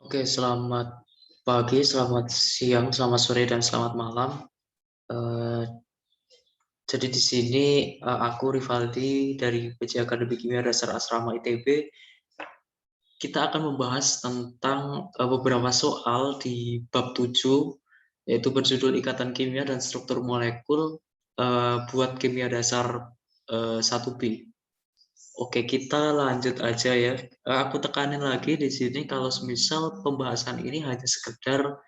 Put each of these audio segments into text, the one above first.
Oke, selamat pagi, selamat siang, selamat sore, dan selamat malam. Eh, jadi di sini aku Rivaldi dari PJ Akademi Kimia Dasar Asrama ITB. Kita akan membahas tentang beberapa soal di bab 7, yaitu berjudul Ikatan Kimia dan Struktur Molekul buat Kimia Dasar 1B. Oke, kita lanjut aja ya. Aku tekanin lagi di sini kalau semisal pembahasan ini hanya sekedar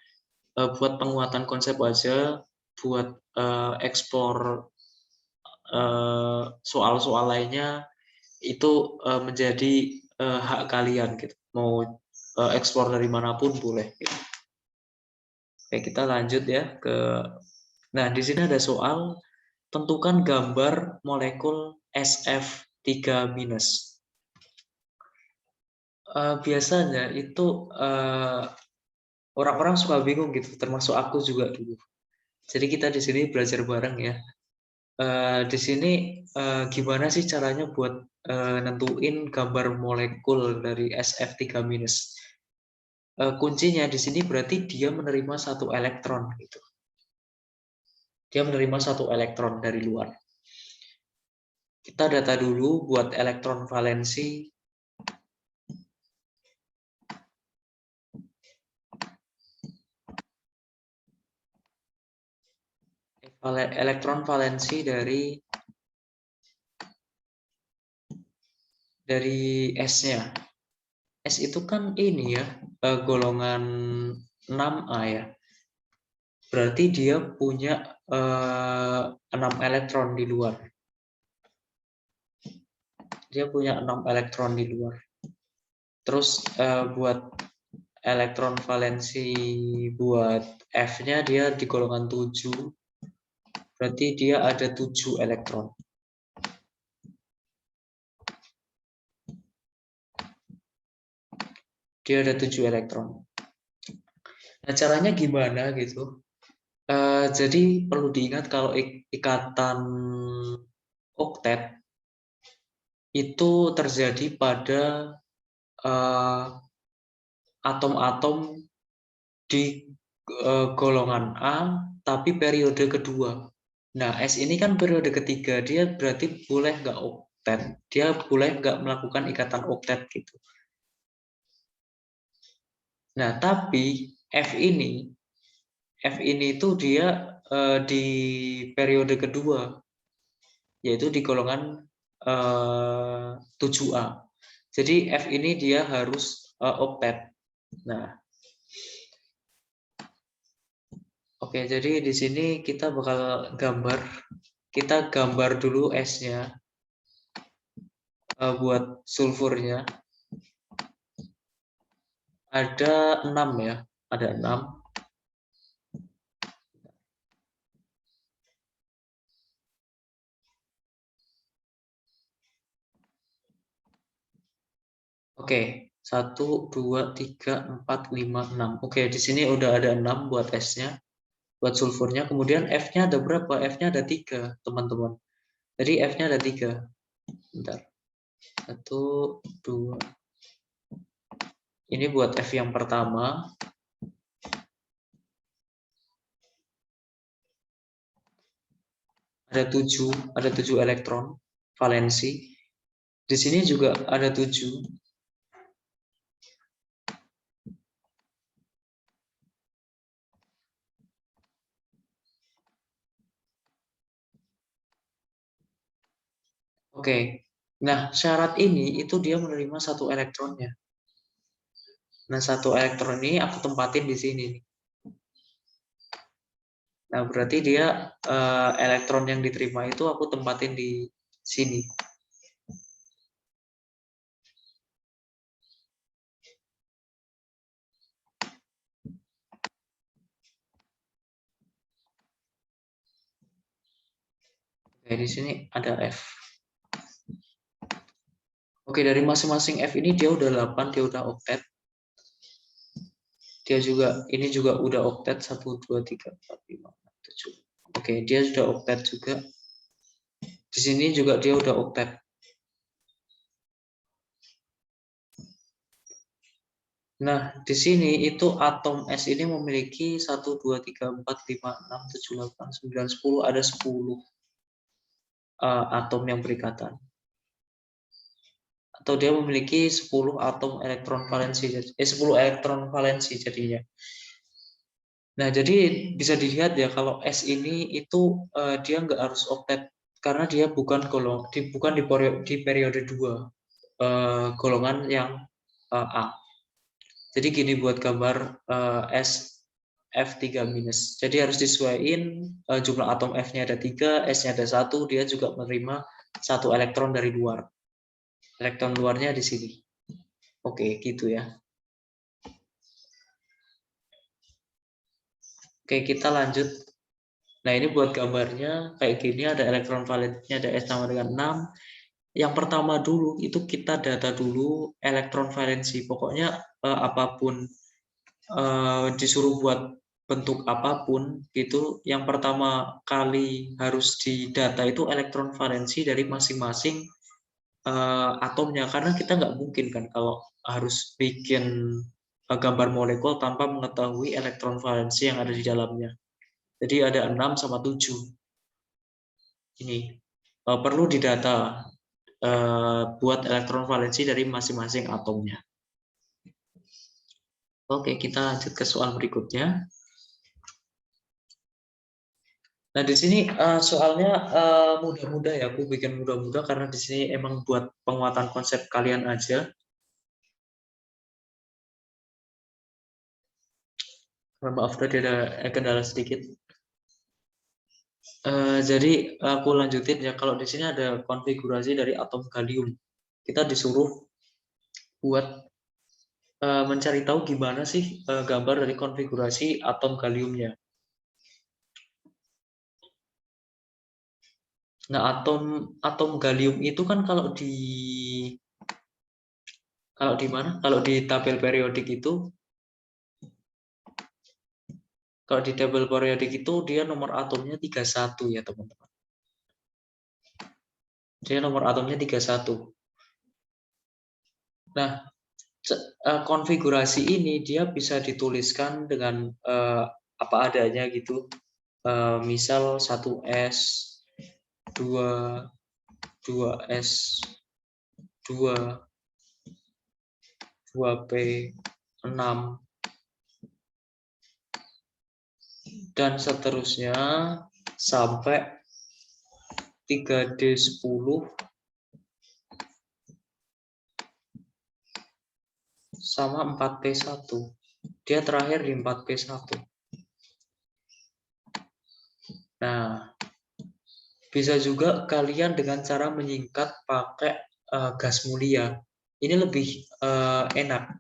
buat penguatan konsep aja, buat explore soal-soal lainnya itu menjadi hak kalian gitu. Mau explore dari manapun boleh. Gitu. Oke, kita lanjut ya ke. Nah, di sini ada soal tentukan gambar molekul SF3-. Biasanya itu orang-orang suka bingung gitu, termasuk aku juga dulu. Jadi kita di sini belajar bareng ya. Di sini gimana sih caranya buat nentuin gambar molekul dari SF3-. Kuncinya di sini berarti dia menerima satu elektron gitu. Dia menerima satu elektron dari luar. Kita data dulu buat elektron valensi. Elektron valensi dari S-nya. S itu kan ini ya, golongan 6A ya. Berarti dia punya 6 elektron di luar. Dia punya 6 elektron di luar. Terus buat elektron valensi buat F-nya dia di golongan 7. Berarti dia ada 7 elektron. Dia ada 7 elektron. Nah, caranya gimana gitu? Jadi perlu diingat kalau ikatan oktet itu terjadi pada atom-atom di golongan A tapi periode kedua. Nah, S ini kan periode ketiga, dia berarti boleh nggak oktet? Dia boleh nggak melakukan ikatan oktet gitu. Nah, tapi F ini itu dia di periode kedua, yaitu di golongan 7A. Jadi F ini dia harus oktet. Nah, oke, jadi di sini kita bakal kita gambar dulu S-nya buat sulfurnya. Ada 6 ya, ada 6. Oke, 1, 2, 3, 4, 5, 6. Oke, di sini udah ada 6 buat S-nya, buat sulfurnya. Kemudian F-nya ada berapa? F-nya ada 3, teman-teman. Jadi F-nya ada 3. Bentar. 1, 2. Ini buat F yang pertama. Ada 7 elektron valensi. Di sini juga ada 7. Oke. Nah, syarat ini itu dia menerima 1 elektronnya. Nah, 1 elektron ini aku tempatin di sini. Nah, berarti dia elektron yang diterima itu aku tempatin di sini. Oke, di sini ada F. Oke, dari masing-masing F ini dia udah 8, dia udah oktet. Dia juga, ini juga udah oktet, 1, 2, 3, 4, 5, 6, 7. Oke, dia sudah oktet juga. Di sini juga dia udah oktet. Nah, di sini itu atom S ini memiliki 1, 2, 3, 4, 5, 6, 7, 8, 9, 10, ada 10 atom yang berikatan. Atau dia memiliki 10 atom elektron valensi, 10 elektron valensi jadinya. Nah, jadi bisa dilihat ya kalau S ini itu dia nggak harus oktet karena dia bukan di periode 2 golongan yang A. Jadi gini buat gambar S F3-. Jadi harus disesuaikan jumlah atom F-nya ada 3, S-nya ada 1, dia juga menerima 1 elektron dari luar. Elektron luarnya di sini. Oke, gitu ya. Oke, kita lanjut. Nah, ini buat gambarnya kayak gini, ada elektron valensinya, ada S sama dengan 6. Yang pertama dulu itu kita data dulu elektron valensi. Pokoknya apapun disuruh buat bentuk apapun itu, yang pertama kali harus didata itu elektron valensi dari masing-masing atomnya, karena kita nggak mungkin kan kalau harus bikin gambar molekul tanpa mengetahui elektron valensi yang ada di dalamnya. Jadi ada 6 sama 7 ini perlu didata buat elektron valensi dari masing-masing atomnya. Oke, kita lanjut ke soal berikutnya. Nah, di sini soalnya mudah-mudah ya, aku bikin mudah-mudah karena di sini emang buat penguatan konsep kalian aja. Maaf tadi ada kendala sedikit. Jadi aku lanjutin ya, kalau di sini ada konfigurasi dari atom kalium. Kita disuruh buat mencari tahu gimana sih gambar dari konfigurasi atom kaliumnya. Nah, atom gallium itu kan kalau di mana? Kalau di tabel periodik itu, kalau di tabel periodik itu dia nomor atomnya 31 ya, teman-teman. Dia nomor atomnya 31. Nah, konfigurasi ini dia bisa dituliskan dengan apa adanya gitu. Misal 1S, 2S, 2, 2P, 6, dan seterusnya sampai 3D10 sama 4P1. Dia terakhir di 4P1. Nah, bisa juga kalian dengan cara menyingkat pakai gas mulia. Ini lebih enak.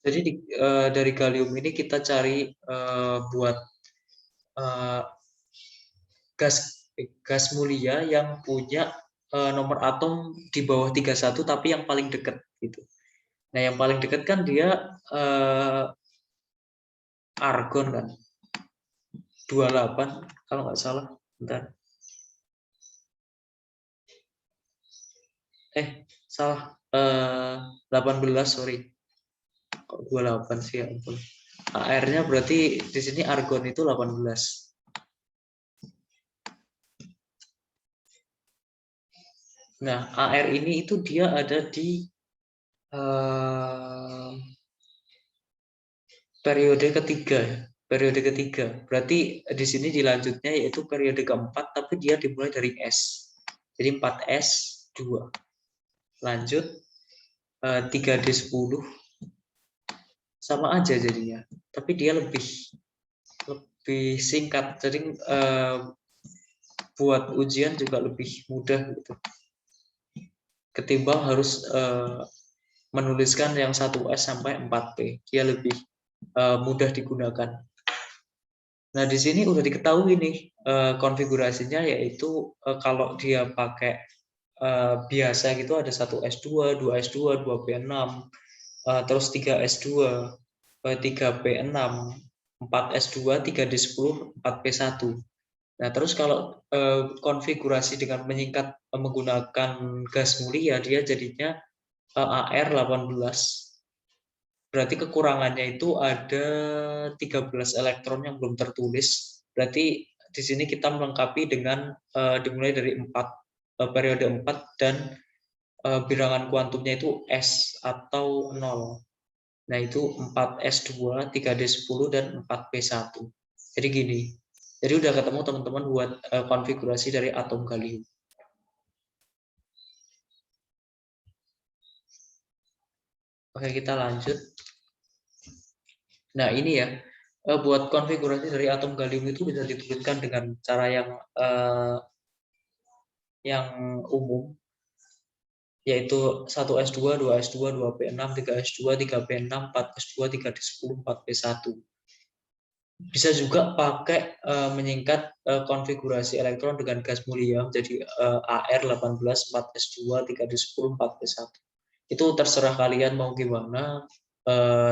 Jadi dari gallium ini kita cari buat gas mulia yang punya nomor atom di bawah 31 tapi yang paling dekat gitu. Nah, yang paling dekat kan dia argon kan. 28 kalau nggak salah. Bentar. Salah. 18, sorry. Kok 28 sih, ya ampun. AR-nya berarti di sini argon itu 18. Nah, AR ini itu dia ada di periode ketiga. Periode ketiga. Berarti di sini dilanjutnya yaitu periode keempat, tapi dia dimulai dari S. Jadi 4S, 2. Lanjut 3D10. Sama aja jadinya. Tapi dia lebih singkat. Jadi buat ujian juga lebih mudah gitu. Ketimbang harus menuliskan yang 1S sampai 4P. Dia lebih mudah digunakan. Nah, di sini udah diketahui nih konfigurasinya, yaitu kalau dia pakai biasa gitu ada 1S2, 2S2, 2P6, terus 3S2, 3P6, 4S2, 3D10, 4P1. Nah, terus kalau konfigurasi dengan menyingkat menggunakan gas mulia, dia jadinya AR 18. Berarti kekurangannya itu ada 13 elektron yang belum tertulis. Berarti di sini kita melengkapi dengan dimulai dari 4 periode 4 dan bilangan kuantumnya itu S atau 0. Nah, itu 4S2, 3D10 dan 4P1. Jadi gini. Jadi udah ketemu teman-teman buat konfigurasi dari atom gallium. Oke, kita lanjut. Nah, ini ya, buat konfigurasi dari atom gallium itu bisa dituliskan dengan cara yang umum, yaitu 1S2, 2S2, 2P6, 3S2, 3P6, 4S2, 3D10, 4P1. Bisa juga pakai menyingkat konfigurasi elektron dengan gas mulia menjadi AR18, 4S2, 3D10, 4P1. Itu terserah kalian mau gimana.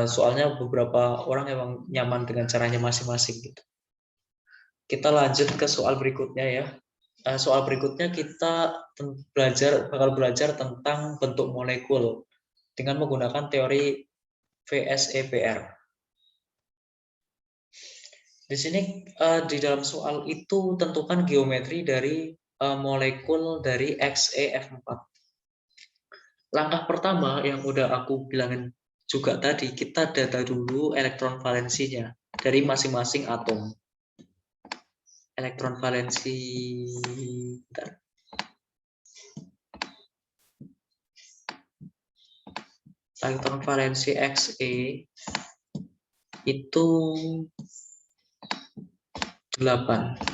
Soalnya beberapa orang emang nyaman dengan caranya masing-masing gitu. Kita lanjut ke soal berikutnya ya. Soal berikutnya kita bakal belajar tentang bentuk molekul dengan menggunakan teori VSEPR. Di sini di dalam soal itu tentukan geometri dari molekul dari XeF4. Langkah pertama yang udah aku bilangin juga tadi, kita data dulu elektron valensinya dari masing-masing atom. Elektron valensi, bentar. Elektron valensi Xe itu 8.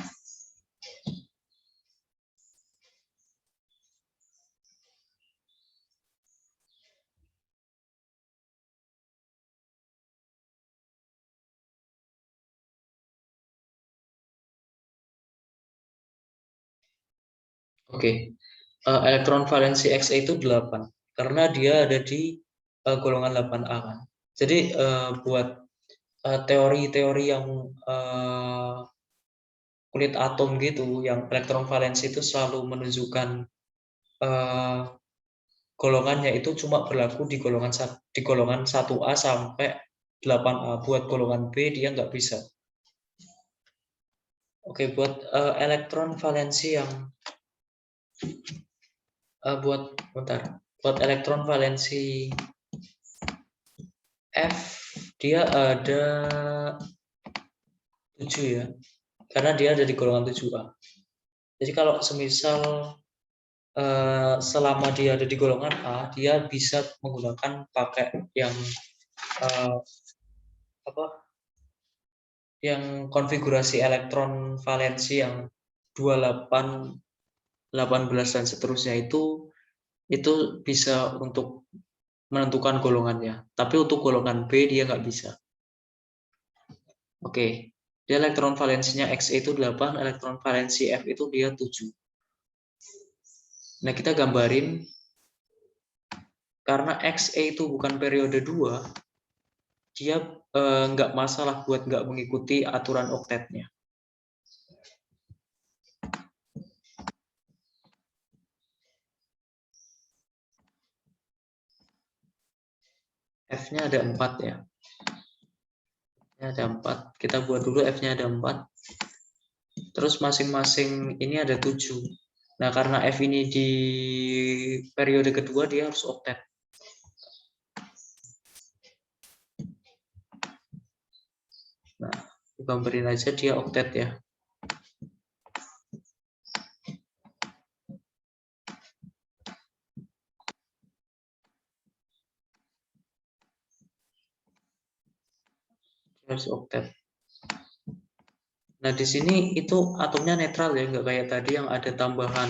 Oke. Elektron valensi Xe itu 8 karena dia ada di golongan 8A kan. Jadi buat teori-teori yang kulit atom gitu, yang elektron valensi itu selalu menunjukkan golongannya itu cuma berlaku di golongan 1A sampai 8A. Buat golongan B dia nggak bisa. Oke, buat elektron valensi yang buat elektron valensi F dia ada 7 ya, karena dia ada di golongan 7A. Jadi kalau semisal selama dia ada di golongan A, dia bisa menggunakan pakai yang yang konfigurasi elektron valensi yang 28, 18 dan seterusnya itu bisa untuk menentukan golongannya. Tapi untuk golongan B dia nggak bisa. Oke, dia elektron valensinya Xe itu 8, elektron valensi F itu dia 7. Nah, kita gambarin karena Xe itu bukan periode 2, dia nggak masalah buat nggak mengikuti aturan oktetnya. F-nya ada 4 ya. Ada 4. Kita buat dulu F-nya ada 4. Terus masing-masing ini ada 7. Nah, karena F ini di periode kedua dia harus oktet. Nah, gambarin aja dia oktet ya. Harus oktet. Nah, di sini itu atomnya netral ya, nggak kayak tadi yang ada tambahan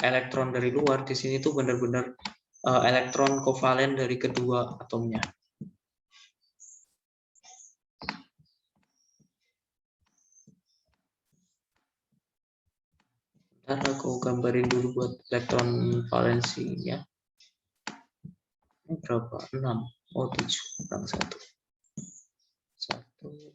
elektron dari luar. Di sini tuh benar-benar elektron kovalen dari kedua atomnya. Ntar aku gambarin dulu buat elektron valensinya. Ini berapa? 6. Oh, 7. Kurang 1. 1. 3.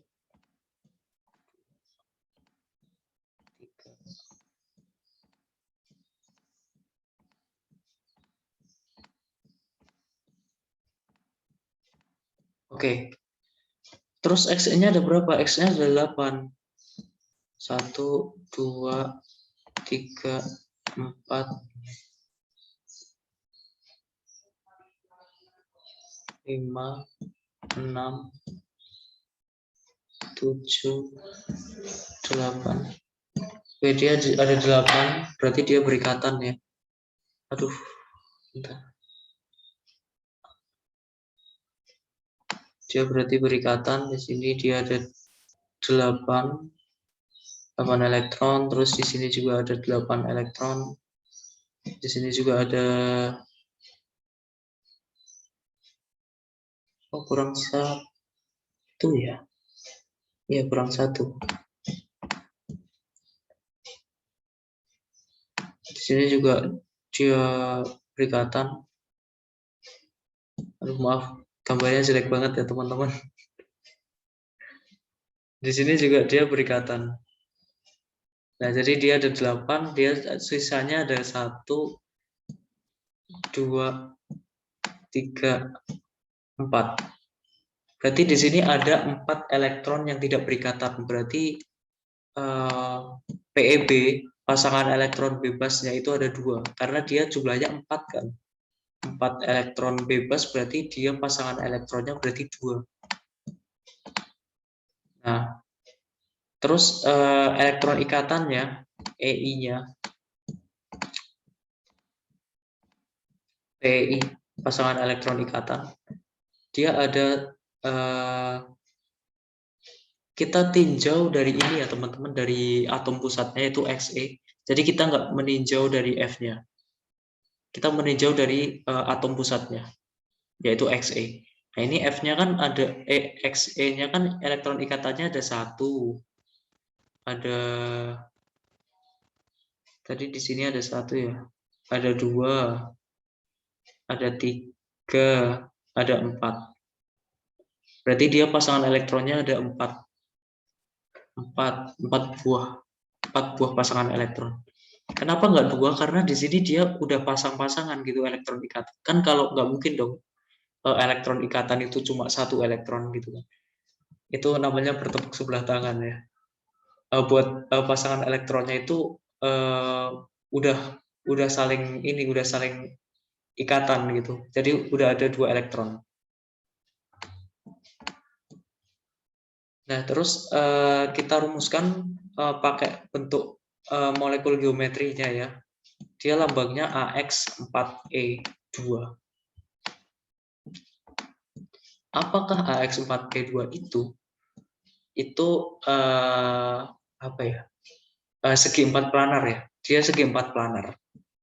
Oke. Terus X-nya ada berapa? X-nya ada 8. 1, 2, 3, 4, 5, 6, 7, 8. Oke, dia ada 8, berarti dia berikatan ya. Aduh, bentar. Dia berarti berikatan. Di sini dia ada 8 elektron, terus di sini juga ada 8 elektron. Di sini juga ada kurang 1 ya. Ya, kurang 1. Di sini juga dia berikatan. Aduh, maaf, gambarnya jelek banget ya teman-teman. Di sini juga dia berikatan. Nah, jadi dia ada 8, dia sisanya ada 1, 2, 3, 4. Berarti di sini ada 4 elektron yang tidak berikatan. Berarti PEB, pasangan elektron bebasnya itu ada 2. Karena dia jumlahnya 4 kan. 4 elektron bebas berarti dia pasangan elektronnya berarti 2. Nah, terus elektron ikatannya, EI-nya, PI, pasangan elektron ikatan, dia ada, kita tinjau dari ini ya teman-teman, dari atom pusatnya itu Xe. Jadi kita nggak meninjau dari F-nya. Kita meninjau dari atom pusatnya, yaitu Xe. Nah, ini F-nya kan ada, Xe-nya kan elektron ikatannya ada 1. Ada, tadi di sini ada 1 ya. Ada 2. Ada 3. Ada 4. Berarti dia pasangan elektronnya ada 4 buah. 4 buah pasangan elektron. Kenapa nggak 2? Karena di sini dia udah pasang-pasangan gitu elektron ikatan. Kan kalau nggak mungkin dong elektron ikatan itu cuma 1 elektron gitu kan. Itu namanya bertepuk sebelah tangan ya. Buat pasangan elektronnya itu udah saling ikatan gitu. Jadi udah ada 2 elektron. Nah, terus kita rumuskan pakai bentuk molekul geometrinya ya. Dia lambangnya AX4E2. Apakah AX4E2 itu apa ya? Segi 4 planar ya. Dia segi 4 planar.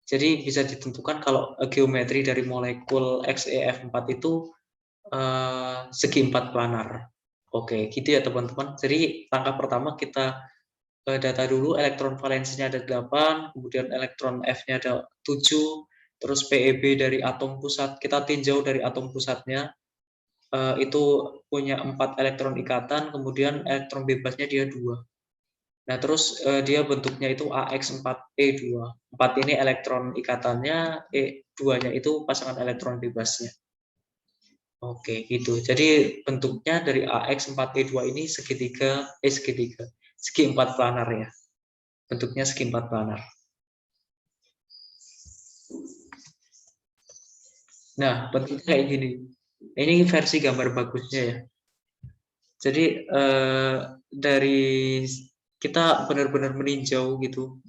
Jadi bisa ditentukan kalau geometri dari molekul XeF4 itu segi 4 planar. Oke, gitu ya teman-teman. Jadi langkah pertama kita data dulu, elektron valensinya ada 8, kemudian elektron F-nya ada 7, terus PEB dari atom pusat, kita tinjau dari atom pusatnya, itu punya 4 elektron ikatan, kemudian elektron bebasnya dia 2. Nah, terus dia bentuknya itu AX4E2. 4 ini elektron ikatannya, E2-nya itu pasangan elektron bebasnya. Oke, gitu. Jadi bentuknya dari AX4E2 ini segi 4 planar ya. Bentuknya segi 4 planar. Nah, bentuknya kayak gini. Ini versi gambar bagusnya ya. Jadi dari kita benar-benar meninjau gitu,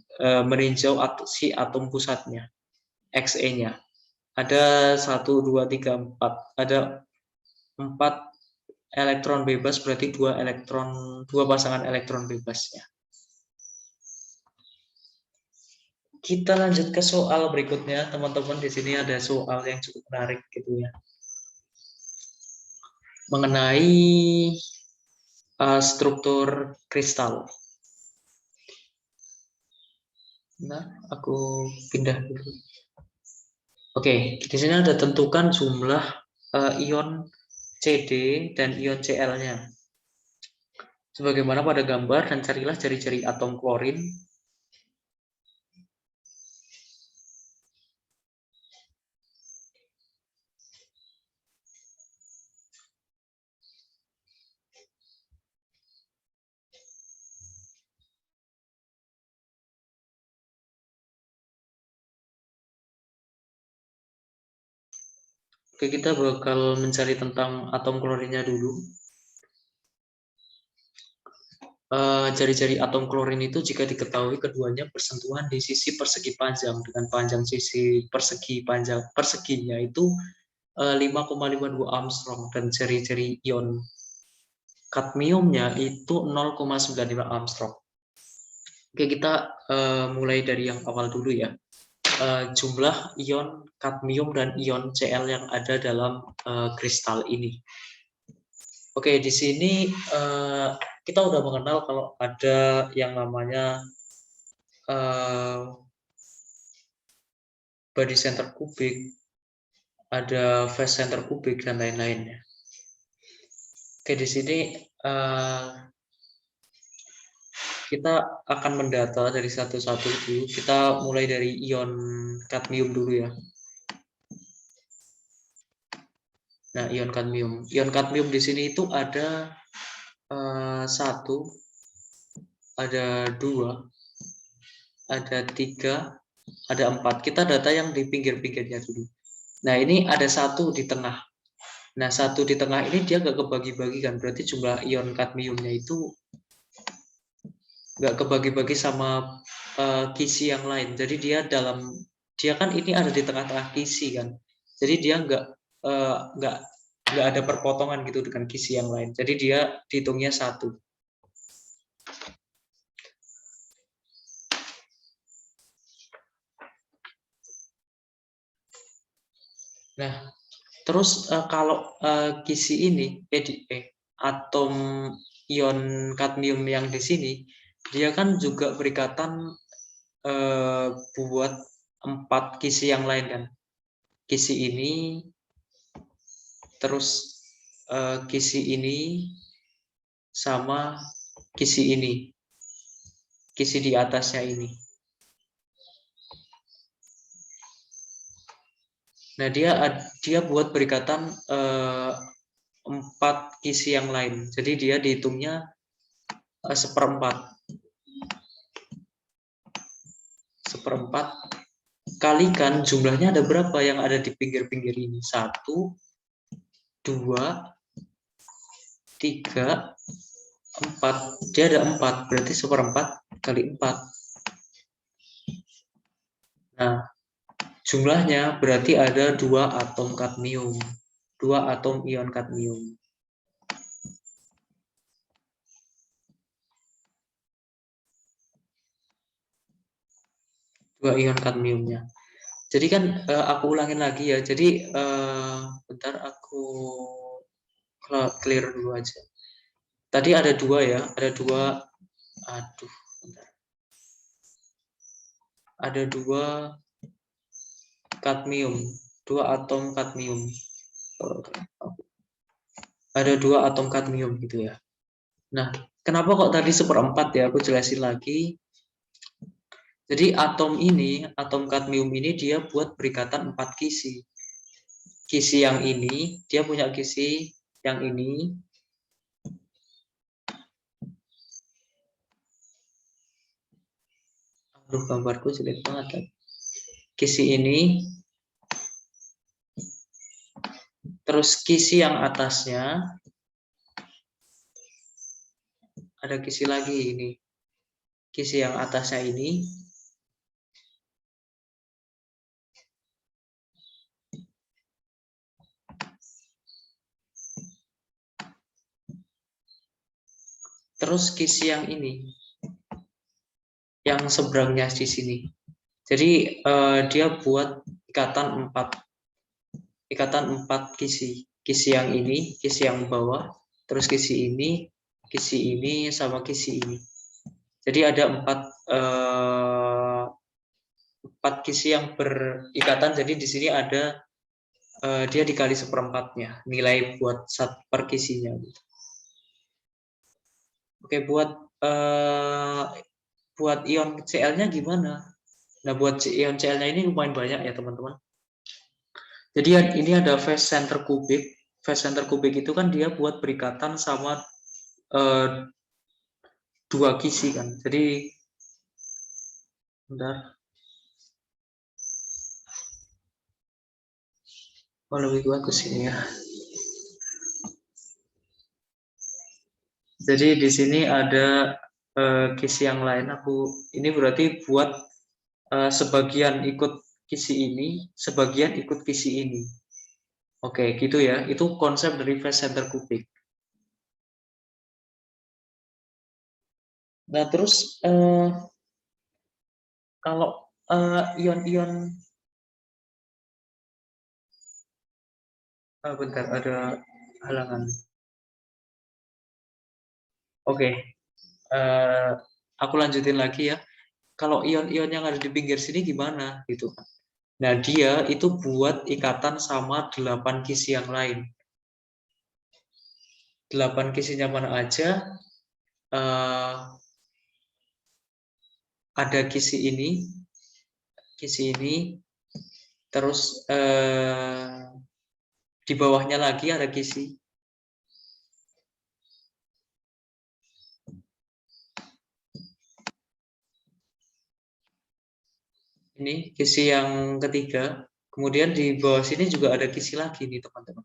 meninjau si atom pusatnya, Xe-nya. Ada 1, 2, 3, 4. Ada 4 elektron bebas, berarti 2 pasangan elektron bebasnya. Kita lanjut ke soal berikutnya, teman-teman. Di sini ada soal yang cukup menarik gitu ya. Mengenai struktur kristal. Nah, aku pindah dulu. Oke, di sini ada tentukan jumlah ion CD dan ion Cl-nya. Sebagaimana pada gambar, dan carilah ciri-ciri atom klorin. Oke, kita bakal mencari tentang atom klorinnya dulu. Jari-jari atom klorin itu jika diketahui keduanya bersentuhan di sisi persegi panjang dengan panjang sisi perseginya itu 5,52 Armstrong dan jari-jari ion kadmiumnya itu 0,95 Armstrong. Oke, kita mulai dari yang awal dulu ya. Jumlah ion kadmium dan ion Cl yang ada dalam kristal ini. Oke, di sini kita udah mengenal kalau ada yang namanya body center kubik, ada phase center kubik dan lain-lainnya. Oke, di sini kita akan mendata dari satu-satu dulu. Kita mulai dari ion kadmium dulu ya. Nah, ion kadmium. Ion kadmium di sini itu ada 1, ada 2, ada 3, ada 4. Kita data yang di pinggir-pinggirnya dulu. Nah, ini ada 1 di tengah. Nah, 1 di tengah ini dia nggak kebagi-bagi kan. Berarti jumlah ion kadmiumnya itu nggak kebagi-bagi sama kisi yang lain. Jadi dia kan ini ada di tengah-tengah kisi kan. Jadi dia nggak ada perpotongan gitu dengan kisi yang lain. Jadi dia dihitungnya 1. Nah, terus kalau kisi ini atom ion kadmium yang di sini dia kan juga berikatan buat 4 kisi yang lain kan. Kisi ini, terus kisi ini sama kisi ini, kisi di atasnya ini. Nah, dia buat berikatan 4 kisi yang lain. Jadi dia dihitungnya 1/4. 1/4 kalikan jumlahnya ada berapa yang ada di pinggir-pinggir ini? 1, 2, 3, 4. Dia ada 4, berarti 1/4 kali 4. Nah, jumlahnya berarti ada 2 atom kadmium, 2 atom ion kadmium. Dua ion kadmiumnya. Jadi kan aku ulangin lagi ya. Jadi bentar aku clear dulu aja. Tadi ada 2 ya, ada 2. Aduh, bentar. Ada 2 kadmium, 2 atom kadmium. Ada 2 atom kadmium gitu ya. Nah, kenapa kok tadi 1/4 ya? Aku jelasin lagi. Jadi atom kadmium ini dia buat berikatan 4 kisi. Kisi yang ini, dia punya kisi yang ini. Aduh, gambarku jelek banget kan. Kisi ini. Terus kisi yang atasnya. Ada kisi lagi ini. Kisi yang atasnya ini. Terus kisi yang ini, yang seberangnya di sini. Jadi dia buat ikatan 4 kisi. Kisi yang ini, kisi yang bawah, terus kisi ini, sama kisi ini. Jadi ada 4 kisi yang berikatan. Jadi di sini ada dia dikali 1/4-nya nilai buat per kisinya. Oke, buat ion Cl-nya gimana? Nah, buat ion Cl-nya ini lumayan banyak ya, teman-teman. Jadi ini ada phase center kubik. Phase center kubik itu kan dia buat berikatan sama 2 kisi kan. Jadi, bentar. Oh, lebih bagus ini ya. Jadi di sini ada kisi yang lain. Ini berarti buat sebagian ikut kisi ini, sebagian ikut kisi ini. Oke, gitu ya. Itu konsep dari phase center kubik. Nah, terus kalau ion-ion, bentar, ada halangan. Oke, aku lanjutin lagi ya. Kalau ion-ion yang ada di pinggir sini gimana gitu kan? Nah, dia itu buat ikatan sama 8 kisi yang lain. 8 kisinya mana aja? Ada kisi ini, terus di bawahnya lagi ada kisi. Ini kisi yang ketiga. Kemudian di bawah sini juga ada kisi lagi nih teman-teman.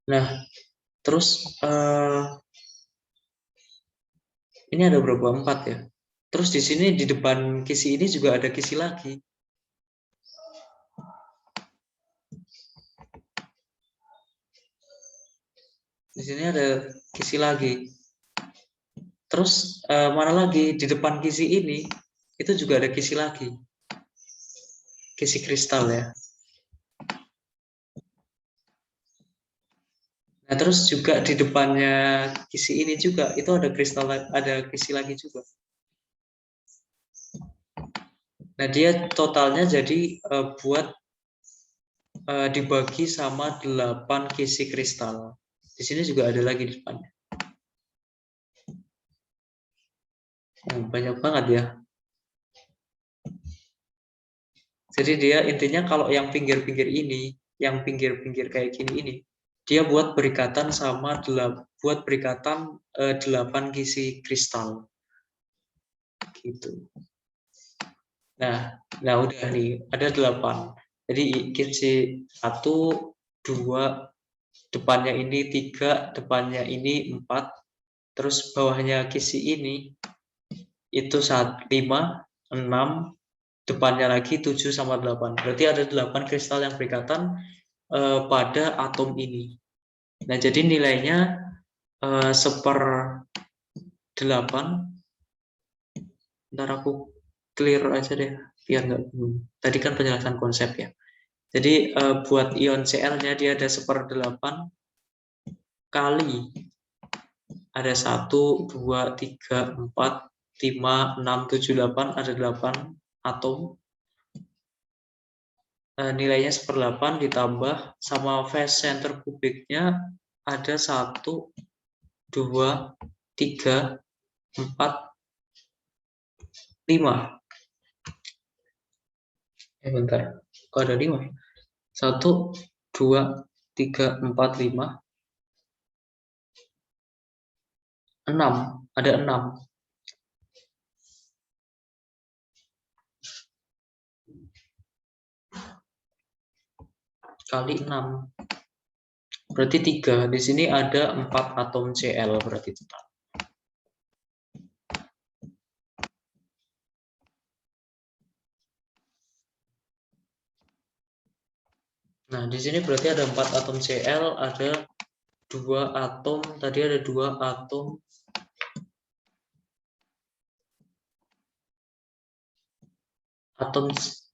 Nah, terus ini ada berapa? 4 ya. Terus di sini di depan kisi ini juga ada kisi lagi. Di sini ada kisi lagi. Terus mana lagi di depan kisi ini itu juga ada kisi lagi. Kisi kristal ya. Nah, terus juga di depannya kisi ini juga itu ada kisi lagi juga. Nah, dia totalnya jadi buat dibagi sama 8 kisi kristal. Di sini juga ada lagi di depannya. Banyak banget ya. Jadi dia intinya kalau yang pinggir-pinggir ini, yang pinggir-pinggir kayak gini ini, dia buat berikatan sama 8 kisi kristal. Gitu. Nah udah nih, ada 8. Jadi kisi 1, 2, depannya ini 3, depannya ini 4, terus bawahnya kisi ini itu 5, 6, depannya lagi 7 sama 8. Berarti ada 8 kristal yang berikatan pada atom ini. Nah, jadi nilainya 1/8. Ntar aku clear aja deh, biar nggak bingung. Tadi kan penjelasan konsep ya. Jadi buat ion Cl-nya dia ada 1/8 kali ada 1, 2, 3, 4, 5, 6, 7, 8, ada 8 atom. Nilainya 1/8 ditambah sama phase center kubiknya ada 1, 2, 3, 4, 5. Bentar, kok ada 5? 1, 2, 3, 4, 5, 6. Ada 6. Kali 6. Berarti 3. Di sini ada 4 atom Cl berarti total. Nah, di sini berarti ada 4 atom Cl, ada 2 atom, tadi ada 2 atom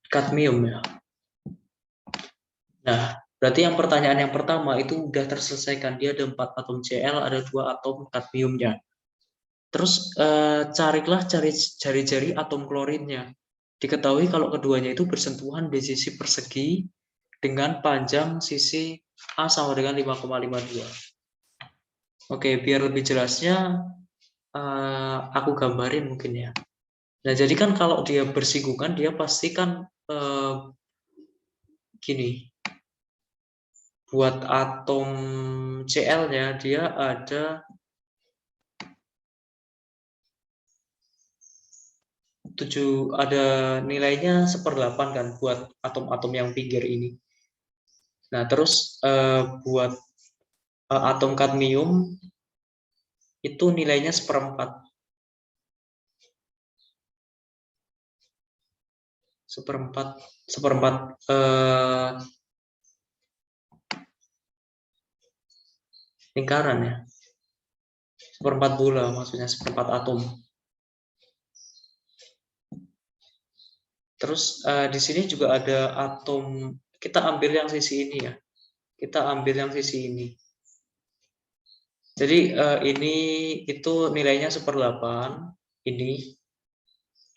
kadmium ya. Nah, berarti yang pertanyaan yang pertama itu udah terselesaikan. Dia ada 4 atom Cl, ada 2 atom kadmiumnya. Terus carilah jari-jari atom klorinnya. Diketahui kalau keduanya itu bersentuhan di sisi persegi dengan panjang sisi A sama dengan 5,52. Oke, biar lebih jelasnya aku gambarin mungkin ya. Nah, jadi kan kalau dia bersinggungan, dia pasti kan gini. buat atom Cl-nya dia ada 7, ada nilainya 1/8 kan buat atom-atom yang pinggir ini. Nah, terus buat atom kadmium itu nilainya 1/4. 1/4 lingkaran ya. 1/4 bola maksudnya, 1/4 atom. Terus di sini juga ada atom, kita ambil yang sisi ini ya. Kita ambil yang sisi ini. Jadi ini itu nilainya 1/8. Ini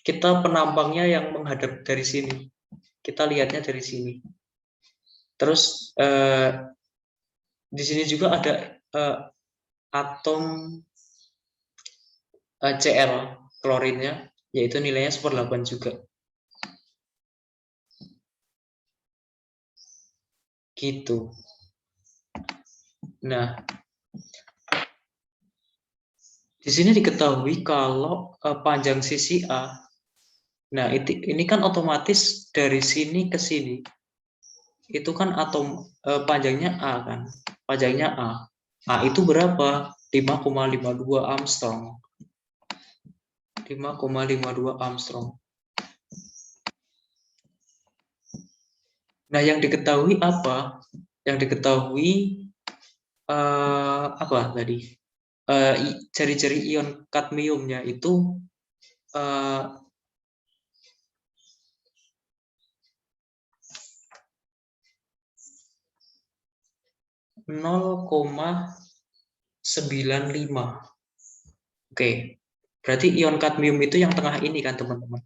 kita penampangnya yang menghadap dari sini. Kita lihatnya dari sini. Terus di sini juga ada atom Cl, klorinnya, yaitu nilainya 1/8 juga. Gitu. Nah, di sini diketahui kalau panjang sisi A, nah ini kan otomatis dari sini ke sini, itu kan atom panjangnya A kan, panjangnya A. A itu berapa? 5,52 Armstrong. 5,52 Armstrong. Nah, yang diketahui apa? Yang diketahui apa tadi? Jari-jari ion kadmiumnya itu 0,95. Oke, berarti ion kadmium itu yang tengah ini kan teman-teman,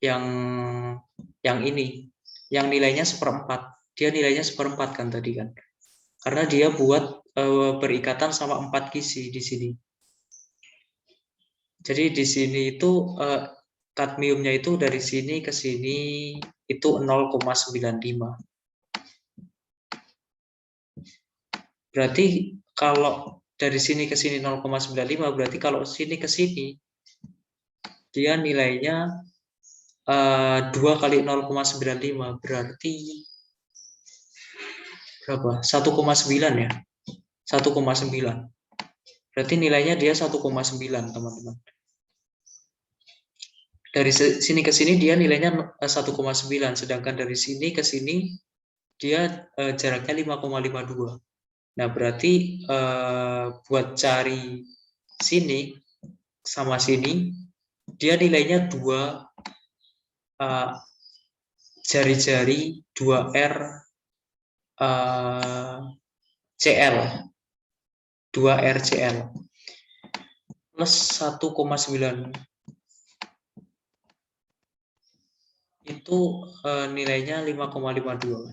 yang ini, yang nilainya 1/4. Dia nilainya 1/4 kan tadi kan, karena dia buat berikatan sama 4 gizi di sini. Jadi di sini itu kadmiumnya itu dari sini ke sini itu 0,95. Berarti kalau dari sini ke sini 0,95, berarti kalau sini ke sini dia nilainya 2 kali 0,95 berarti berapa? 1,9 ya. 1,9. Berarti nilainya dia 1,9 teman-teman. Dari sini ke sini dia nilainya 1,9, sedangkan dari sini ke sini dia jaraknya 5,52. Nah, berarti buat cari sini sama sini dia nilainya 2 jari-jari 2R Cl 2R Cl plus 1,9 itu nilainya 5,52.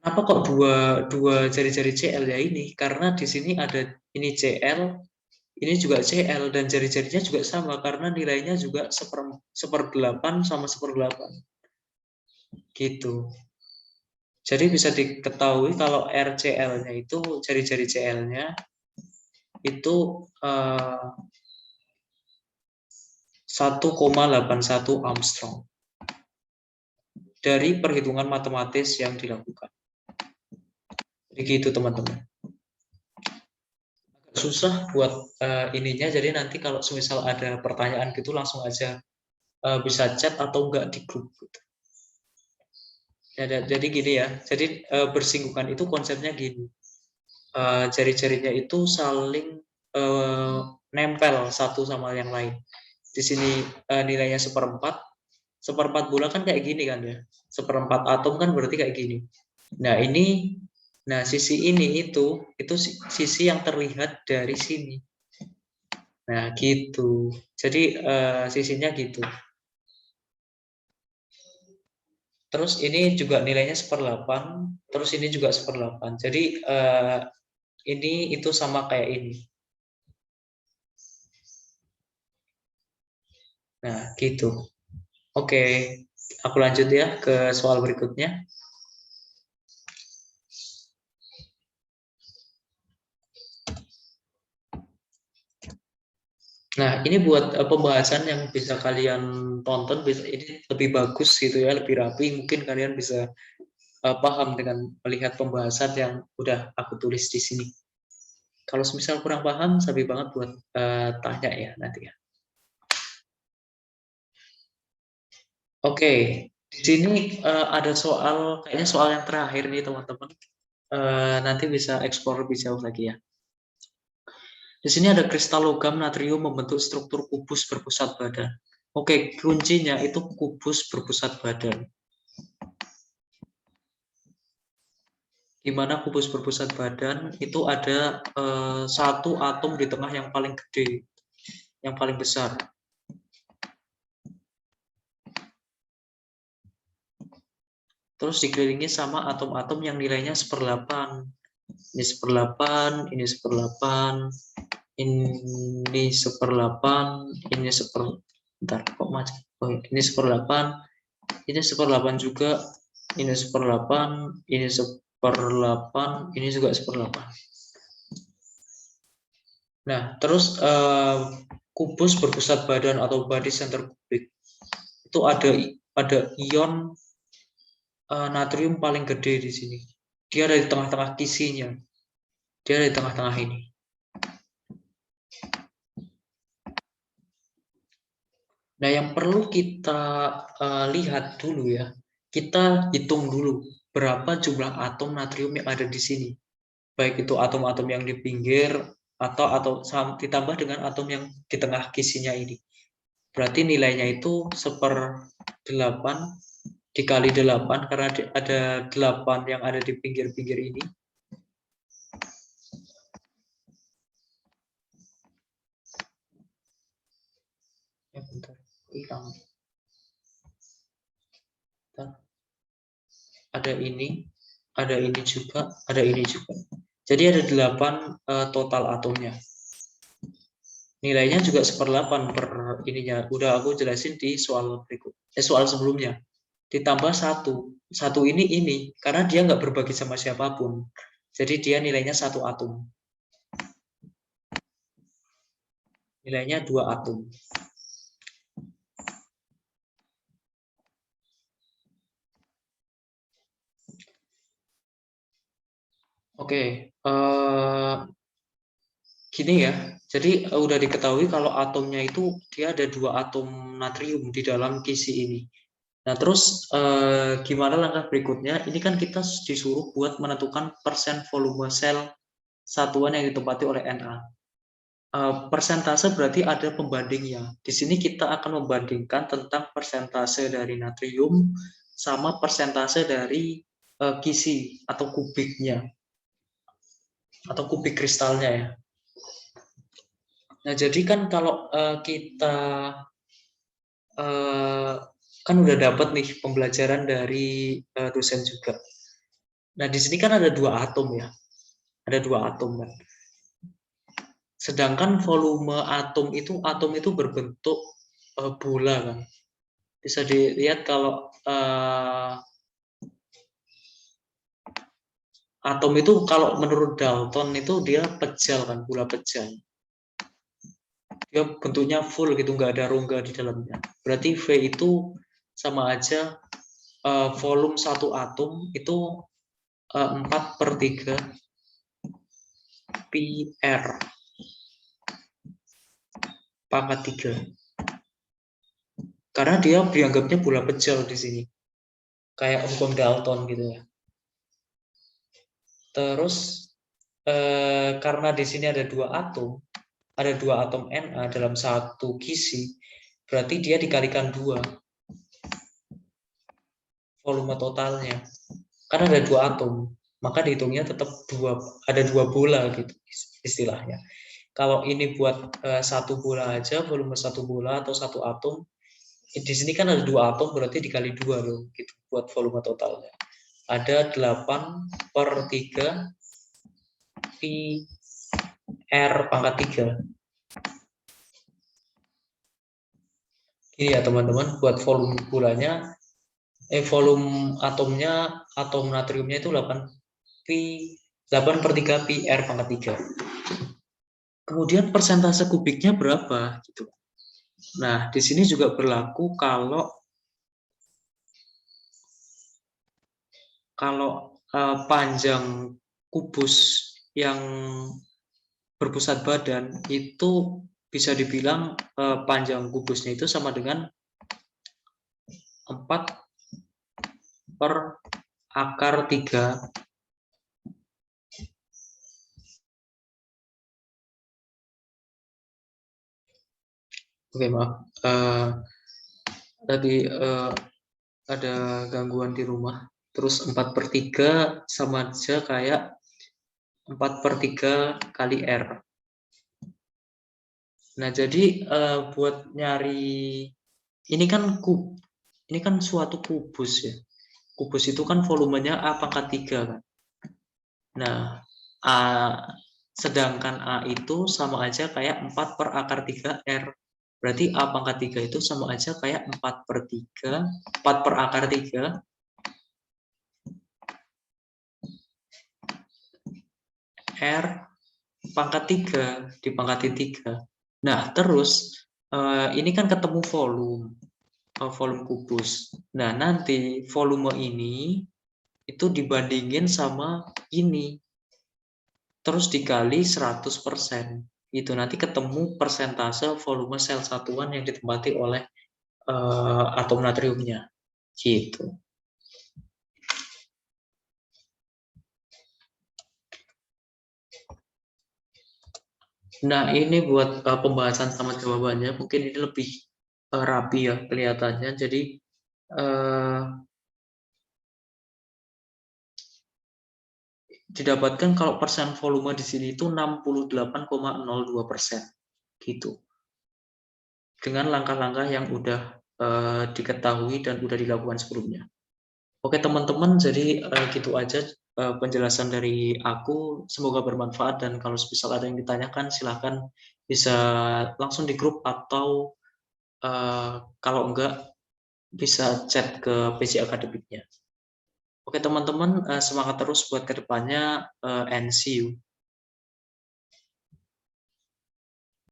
Kenapa kok dua jari-jari Cl ya ini? Karena di sini ada ini Cl, ini juga Cl, dan jari-jarinya juga sama karena nilainya juga 1/8 sama 1/8. Gitu. Jadi bisa diketahui kalau RCl-nya itu, jari-jari Cl-nya itu 1,81 Armstrong dari perhitungan matematis yang dilakukan. Begitu teman-teman. Susah buat ininya, jadi nanti kalau semisal ada pertanyaan gitu langsung aja bisa chat atau enggak di grup gitu. Jadi gini ya, jadi bersinggungan itu konsepnya gini, jari-jarinya itu saling nempel satu sama yang lain. Di sini nilainya 1/4 bola kan kayak gini kan ya, 1/4 atom kan berarti kayak gini. Nah ini, nah sisi ini itu sisi yang terlihat dari sini. Nah gitu, jadi sisinya gitu. Terus ini juga nilainya 1/8, terus ini juga 1/8. Jadi ini itu sama kayak ini. Nah, gitu. Oke, aku lanjut ya ke soal berikutnya. Nah, ini buat pembahasan yang bisa kalian tonton, bisa ini lebih bagus gitu ya, lebih rapi. Mungkin kalian bisa paham dengan melihat pembahasan yang udah aku tulis di sini. Kalau misal kurang paham, sabi banget buat tanya ya nanti ya. Oke, di sini ada soal, kayaknya soal yang terakhir nih teman-teman. Nanti bisa eksplor lebih jauh lagi ya. Di sini ada kristal logam natrium membentuk struktur kubus berpusat badan. Oke, kuncinya itu kubus berpusat badan. Gimana kubus berpusat badan? Itu ada satu atom di tengah yang paling gede, yang paling besar. Terus dikelilingi sama atom-atom yang nilainya 1/8. Ini 1/8, ini 1/8, ini 1/8, ini bentar, kok macam? Oh, ini 1/8, ini 1/8 juga, ini 1/8, ini 1/8, ini juga 1/8. Nah, terus kubus berpusat badan atau body center kubik itu ada ion natrium paling gede di sini. Dia ada di tengah-tengah kisinya. Dia ada di tengah-tengah ini. Nah, yang perlu kita lihat dulu ya, kita hitung dulu berapa jumlah atom natrium yang ada di sini. Baik itu atom-atom yang di pinggir atau ditambah dengan atom yang di tengah kisinya ini. Berarti nilainya itu 1/8 dikali 8 karena ada 8 yang ada di pinggir-pinggir ini. Ya bentar, hilang. Ada ini juga, ada ini juga. Jadi ada 8 total atomnya. Nilainya juga 1/8 per ininya. Udah aku jelasin di soal berikut. Soal sebelumnya. Ditambah satu ini karena dia nggak berbagi sama siapapun. Jadi dia nilainya 1 atom. Nilainya 2 atom. Oke, gini ya. Jadi udah diketahui kalau atomnya itu dia ada 2 atom natrium di dalam kisi ini. Nah, terus gimana langkah berikutnya? Ini kan kita disuruh buat menentukan persen volume sel satuan yang ditempati oleh Na. Persentase berarti ada pembandingnya. Di sini kita akan membandingkan tentang persentase dari natrium sama persentase dari kisi atau kubiknya atau kubik kristalnya ya. Nah, jadi kan kalau kita kan udah dapat nih pembelajaran dari dosen juga. Nah, di sini kan ada 2 atom ya. Ada 2 atom kan. Sedangkan volume atom itu berbentuk bola kan. Bisa dilihat kalau atom itu kalau menurut Dalton itu dia pejal kan, bola pejal. Dia bentuknya full gitu, nggak ada rongga di dalamnya. Berarti V itu sama aja volume satu atom itu 4/3 PR pangkat 3. Karena dia dianggapnya bola pejal di sini. Kayak hukum Dalton gitu ya. Terus karena di sini ada 2 atom, ada 2 atom Na dalam satu kisi, berarti dia dikalikan 2 volume totalnya. Karena ada 2 atom, maka dihitungnya tetap ada 2 bola gitu istilahnya. Kalau ini buat satu bola aja, volume satu bola atau satu atom, di sini kan ada 2 atom berarti dikali 2 loh gitu buat volume totalnya. Ada 8/3 pi R pangkat 3. ini ya teman-teman, buat volume gulanya, volume atomnya, atom natriumnya itu 8/3 pi R pangkat 3. Kemudian persentase kubiknya berapa gitu. Nah, di sini juga berlaku kalau panjang kubus yang berpusat badan itu bisa dibilang panjang kubusnya itu sama dengan 4/3. Oke, maaf. Tadi ada gangguan di rumah. Terus 4/3 sama aja kayak 4/3 kali R. Nah, jadi buat nyari ini kan suatu kubus ya. Kubus itu kan volumenya A pangkat 3 kan. Nah, sedangkan A itu sama aja kayak 4/3 R. Berarti A pangkat 3 itu sama aja kayak 4/3 R pangkat 3 dipangkati 3. Nah, terus ini kan ketemu volume kubus. Nah, nanti volume ini itu dibandingin sama ini. Terus dikali 100%. Itu nanti ketemu persentase volume sel satuan yang ditempati oleh atom natriumnya. Gitu. Nah, ini buat pembahasan sama jawabannya. Mungkin ini lebih rapi ya kelihatannya. Jadi didapatkan kalau persen volume di sini itu 68,02%. Gitu. Dengan langkah-langkah yang udah diketahui dan udah dilakukan sebelumnya. Oke teman-teman, jadi gitu aja penjelasan dari aku. Semoga bermanfaat dan kalau misal ada yang ditanyakan silahkan bisa langsung di grup atau kalau enggak bisa chat ke PJ Akademiknya. Oke teman-teman, semangat terus buat kedepannya and see you.